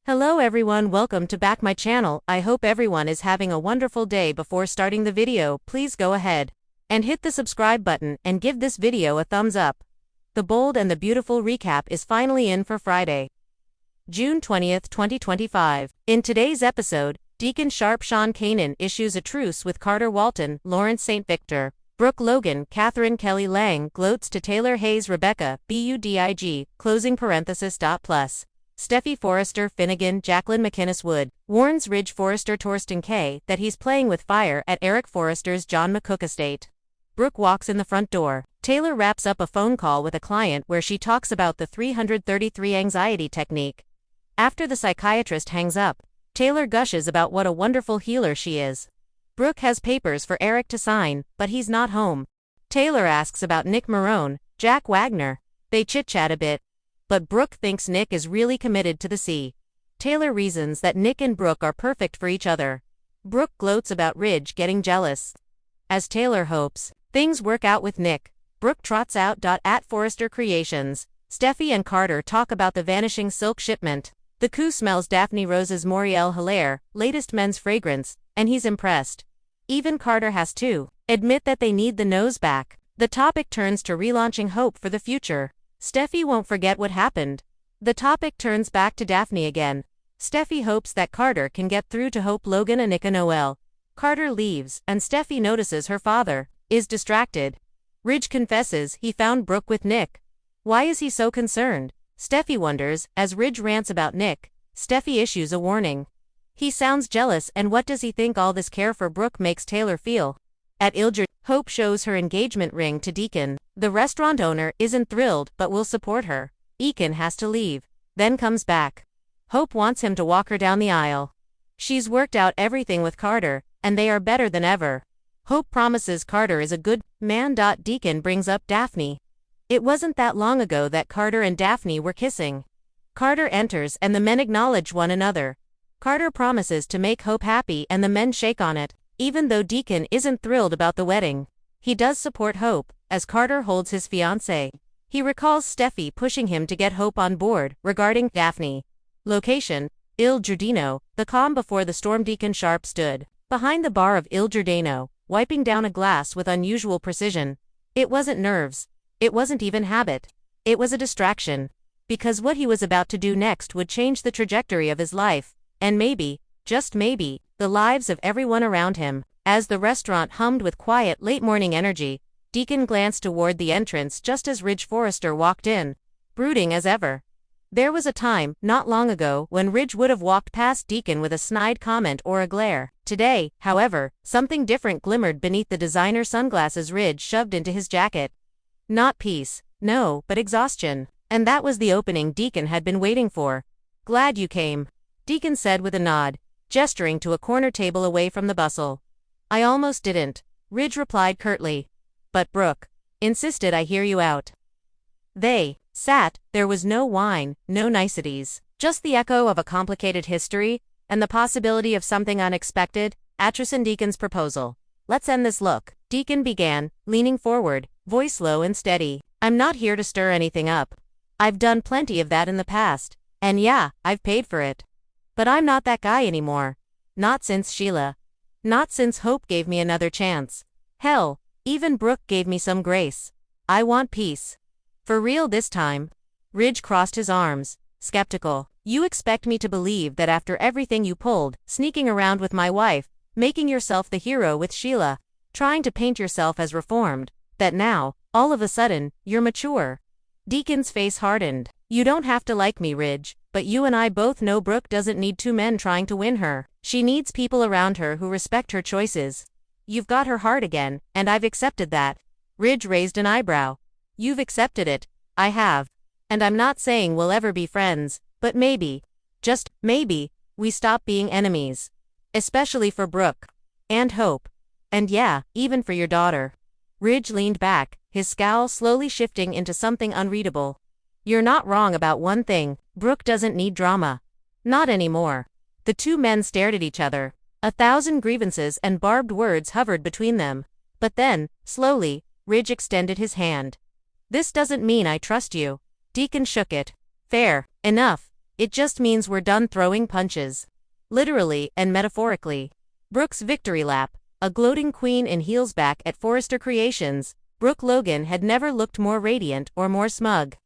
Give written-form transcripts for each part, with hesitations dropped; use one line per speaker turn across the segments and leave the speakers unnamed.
Hello everyone, welcome to back my channel. I hope everyone is having a wonderful day. Before starting the video, please go ahead and hit the subscribe button and give this video a thumbs up. The bold and the beautiful recap is finally in for Friday, June 20th, 2025. In today's episode, Deacon Sharp Sean Kanan issues a truce with Carter Walton, Lawrence St. Victor, Brooke Logan, Catherine Kelly Lang, gloats to Taylor Hayes Rebecca, BUDIG, closing parenthesis. Plus. Steffy Forrester Finnegan Jacqueline McInnes Wood, warns Ridge Forrester Torsten K. that he's playing with fire at Eric Forrester's John McCook estate. Brooke walks in the front door. Taylor wraps up a phone call with a client where she talks about the 333 anxiety technique. After the psychiatrist hangs up, Taylor gushes about what a wonderful healer she is. Brooke has papers for Eric to sign, but he's not home. Taylor asks about Nick Marone, Jack Wagner. They chit-chat a bit, but Brooke thinks Nick is really committed to the sea. Taylor reasons that Nick and Brooke are perfect for each other. Brooke gloats about Ridge getting jealous. As Taylor hopes things work out with Nick, Brooke trots out. At Forrester Creations, Steffi and Carter talk about the vanishing silk shipment. The coup smells Daphne Rose's Moriel Hilaire, latest men's fragrance, and he's impressed. Even Carter has to admit that they need the nose back. The topic turns to relaunching hope for the future. Steffi won't forget what happened. The topic turns back to Daphne again. Steffi hopes that Carter can get through to Hope, Logan, and Nika Noel. Carter leaves, and Steffi notices her father is distracted. Ridge confesses he found Brooke with Nick. Why is he so concerned? Steffi wonders. As Ridge rants about Nick, Steffi issues a warning. He sounds jealous, and what does he think all this care for Brooke makes Taylor feel? At Ilger, Hope shows her engagement ring to Deacon. The restaurant owner isn't thrilled but will support her. Deacon has to leave, then comes back. Hope wants him to walk her down the aisle. She's worked out everything with Carter, and they are better than ever. Hope promises Carter is a good man. Deacon brings up Daphne. It wasn't that long ago that Carter and Daphne were kissing. Carter enters and the men acknowledge one another. Carter promises to make Hope happy and the men shake on it. Even though Deacon isn't thrilled about the wedding, he does support Hope, as Carter holds his fiancée. He recalls Steffi pushing him to get Hope on board. Regarding Daphne. Location, Il Giardino, the calm before the storm. Deacon Sharp stood behind the bar of Il Giardino, wiping down a glass with unusual precision. It wasn't nerves. It wasn't even habit. It was a distraction. Because what he was about to do next would change the trajectory of his life, and maybe, just maybe, the lives of everyone around him. As the restaurant hummed with quiet late-morning energy, Deacon glanced toward the entrance just as Ridge Forrester walked in, brooding as ever. There was a time, not long ago, when Ridge would have walked past Deacon with a snide comment or a glare. Today, however, something different glimmered beneath the designer sunglasses Ridge shoved into his jacket. Not peace, no, but exhaustion. And that was the opening Deacon had been waiting for. "Glad you came," Deacon said with a nod, gesturing to a corner table away from the bustle. "I almost didn't," Ridge replied curtly. "But Brooke insisted I hear you out." They sat. There was no wine, no niceties, just the echo of a complicated history, and the possibility of something unexpected. Atchison Deacon's proposal. "Let's end this. Look," Deacon began, leaning forward, voice low and steady. "I'm not here to stir anything up. I've done plenty of that in the past, and yeah, I've paid for it. But I'm not that guy anymore. Not since Sheila. Not since Hope gave me another chance. Hell, even Brooke gave me some grace. I want peace. For real this time." Ridge crossed his arms, skeptical. "You expect me to believe that after everything you pulled, sneaking around with my wife, making yourself the hero with Sheila, trying to paint yourself as reformed, that now, all of a sudden, you're mature?" Deacon's face hardened. "You don't have to like me, Ridge, but you and I both know Brooke doesn't need two men trying to win her. She needs people around her who respect her choices. You've got her heart again, and I've accepted that." Ridge raised an eyebrow. "You've accepted it." "I have. And I'm not saying we'll ever be friends, but maybe, just maybe, we stop being enemies. Especially for Brooke. And Hope. And yeah, even for your daughter." Ridge leaned back, his scowl slowly shifting into something unreadable. "You're not wrong about one thing. Brooke doesn't need drama. Not anymore." The two men stared at each other. 1,000 grievances and barbed words hovered between them. But then, slowly, Ridge extended his hand. "This doesn't mean I trust you." Deacon shook it. "Fair enough. It just means we're done throwing punches. Literally and metaphorically. Brooke's victory lap. A gloating queen in heels back at Forrester Creations, Brooke Logan had never looked more radiant or more smug.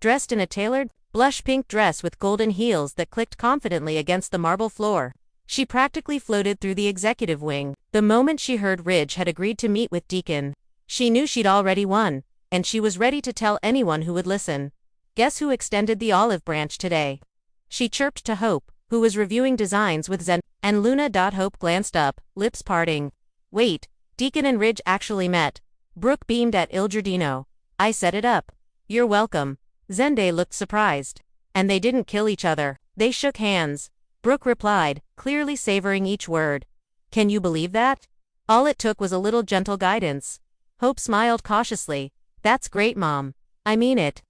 Dressed in a tailored, blush pink dress with golden heels that clicked confidently against the marble floor, she practically floated through the executive wing. The moment she heard Ridge had agreed to meet with Deacon, she knew she'd already won, and she was ready to tell anyone who would listen. Guess who extended the olive branch today? She chirped to Hope, who was reviewing designs with Zen, and Luna. Hope glanced up, lips parting. Wait, Deacon and Ridge actually met. Brooke beamed at Il Giardino. I set it up. You're welcome. Zende looked surprised. And they didn't kill each other. They shook hands. Brooke replied, clearly savoring each word. Can you believe that? All it took was a little gentle guidance. Hope smiled cautiously. That's great, Mom. I mean it.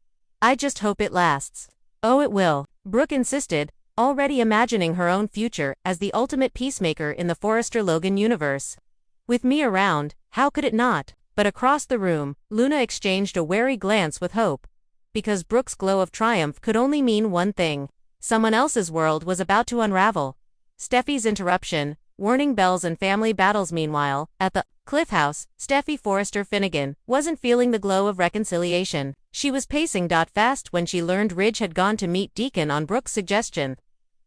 I just hope it lasts. Oh, it will, Brooke insisted, already imagining her own future as the ultimate peacemaker in the Forrester Logan universe. With me around, how could it not? But across the room, Luna exchanged a wary glance with Hope. Because Brooke's glow of triumph could only mean one thing. Someone else's world was about to unravel. Steffy's interruption, warning bells and family battles. Meanwhile, at the Cliff House, Steffy Forrester Finnegan wasn't feeling the glow of reconciliation. She was pacing fast when she learned Ridge had gone to meet Deacon on Brooke's suggestion.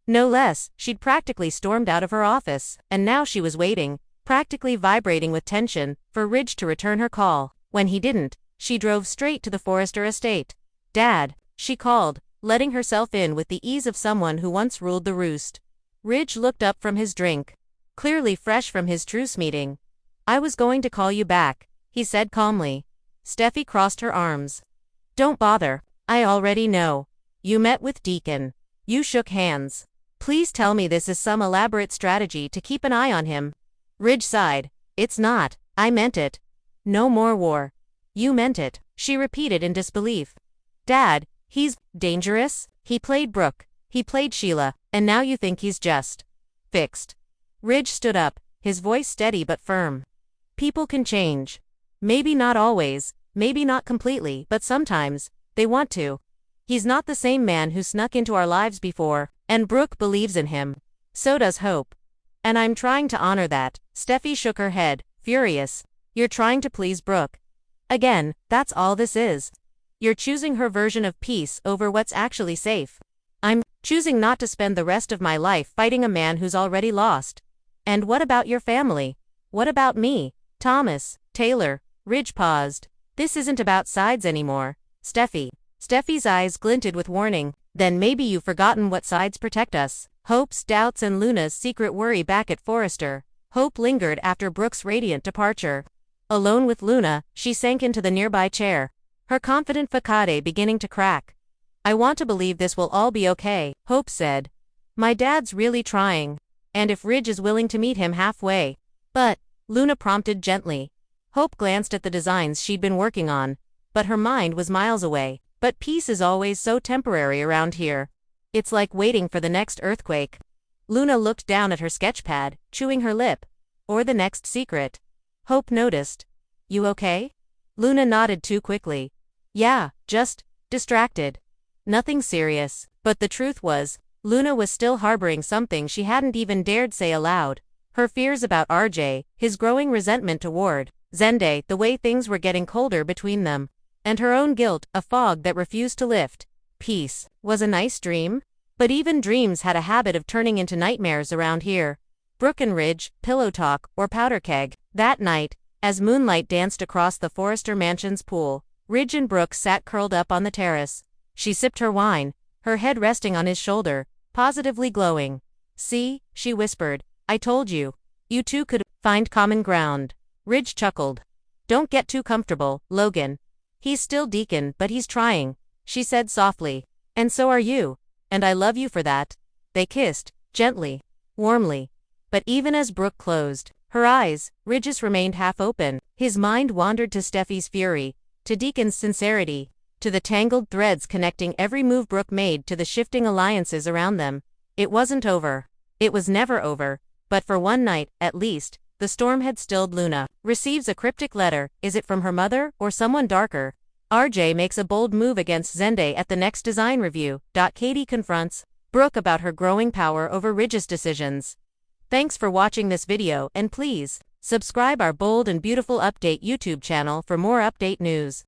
No less, she'd practically stormed out of her office, and now she was waiting, practically vibrating with tension, for Ridge to return her call. When he didn't, she drove straight to the Forrester estate. Dad, she called, letting herself in with the ease of someone who once ruled the roost. Ridge looked up from his drink, clearly fresh from his truce meeting. I was going to call you back, he said calmly. Steffi crossed her arms. Don't bother, I already know. You met with Deacon. You shook hands. Please tell me this is some elaborate strategy to keep an eye on him. Ridge sighed. It's not, I meant it. No more war. You meant it, she repeated in disbelief. Dad, he's dangerous? He played Brooke, he played Sheila, and now you think he's just fixed. Ridge stood up, his voice steady but firm. People can change. Maybe not always, maybe not completely, but sometimes, they want to. He's not the same man who snuck into our lives before, and Brooke believes in him. So does Hope. And I'm trying to honor that. Steffi shook her head, furious. You're trying to please Brooke. Again, that's all this is. You're choosing her version of peace over what's actually safe. I'm choosing not to spend the rest of my life fighting a man who's already lost. And what about your family? What about me? Thomas, Taylor. Ridge paused. This isn't about sides anymore. Steffi. Steffi's eyes glinted with warning. Then maybe you've forgotten what sides protect us. Hope's doubts and Luna's secret worry back at Forrester. Hope lingered after Brooke's radiant departure. Alone with Luna, she sank into the nearby chair, her confident facade beginning to crack. I want to believe this will all be okay, Hope said. My dad's really trying. And if Ridge is willing to meet him halfway. But, Luna prompted gently. Hope glanced at the designs she'd been working on, but her mind was miles away. But peace is always so temporary around here. It's like waiting for the next earthquake. Luna looked down at her sketchpad, chewing her lip. Or the next secret. Hope noticed. You okay? Luna nodded too quickly. Yeah, just distracted. Nothing serious. But the truth was, Luna was still harboring something she hadn't even dared say aloud. Her fears about RJ, his growing resentment toward Zende, the way things were getting colder between them, and her own guilt, a fog that refused to lift. Peace was a nice dream, but even dreams had a habit of turning into nightmares around here. Brooke and Ridge, pillow talk, or powder keg. That night, as moonlight danced across the Forrester Mansion's pool, Ridge and Brooke sat curled up on the terrace. She sipped her wine, her head resting on his shoulder, positively glowing. See, she whispered, I told you. You two could find common ground. Ridge chuckled. Don't get too comfortable, Logan. He's still Deacon, but he's trying, she said softly. And so are you. And I love you for that. They kissed, gently, warmly. But even as Brooke closed her eyes, Ridge's remained half open. His mind wandered to Steffi's fury, to Deacon's sincerity, to the tangled threads connecting every move Brooke made to the shifting alliances around them. It wasn't over. It was never over. But for one night, at least, the storm had stilled. Luna receives a cryptic letter. Is it from her mother or someone darker? RJ makes a bold move against Zende at the next design review. Katie confronts Brooke about her growing power over Ridge's decisions. Thanks for watching this video, and please subscribe our Bold and Beautiful Update YouTube channel for more update news.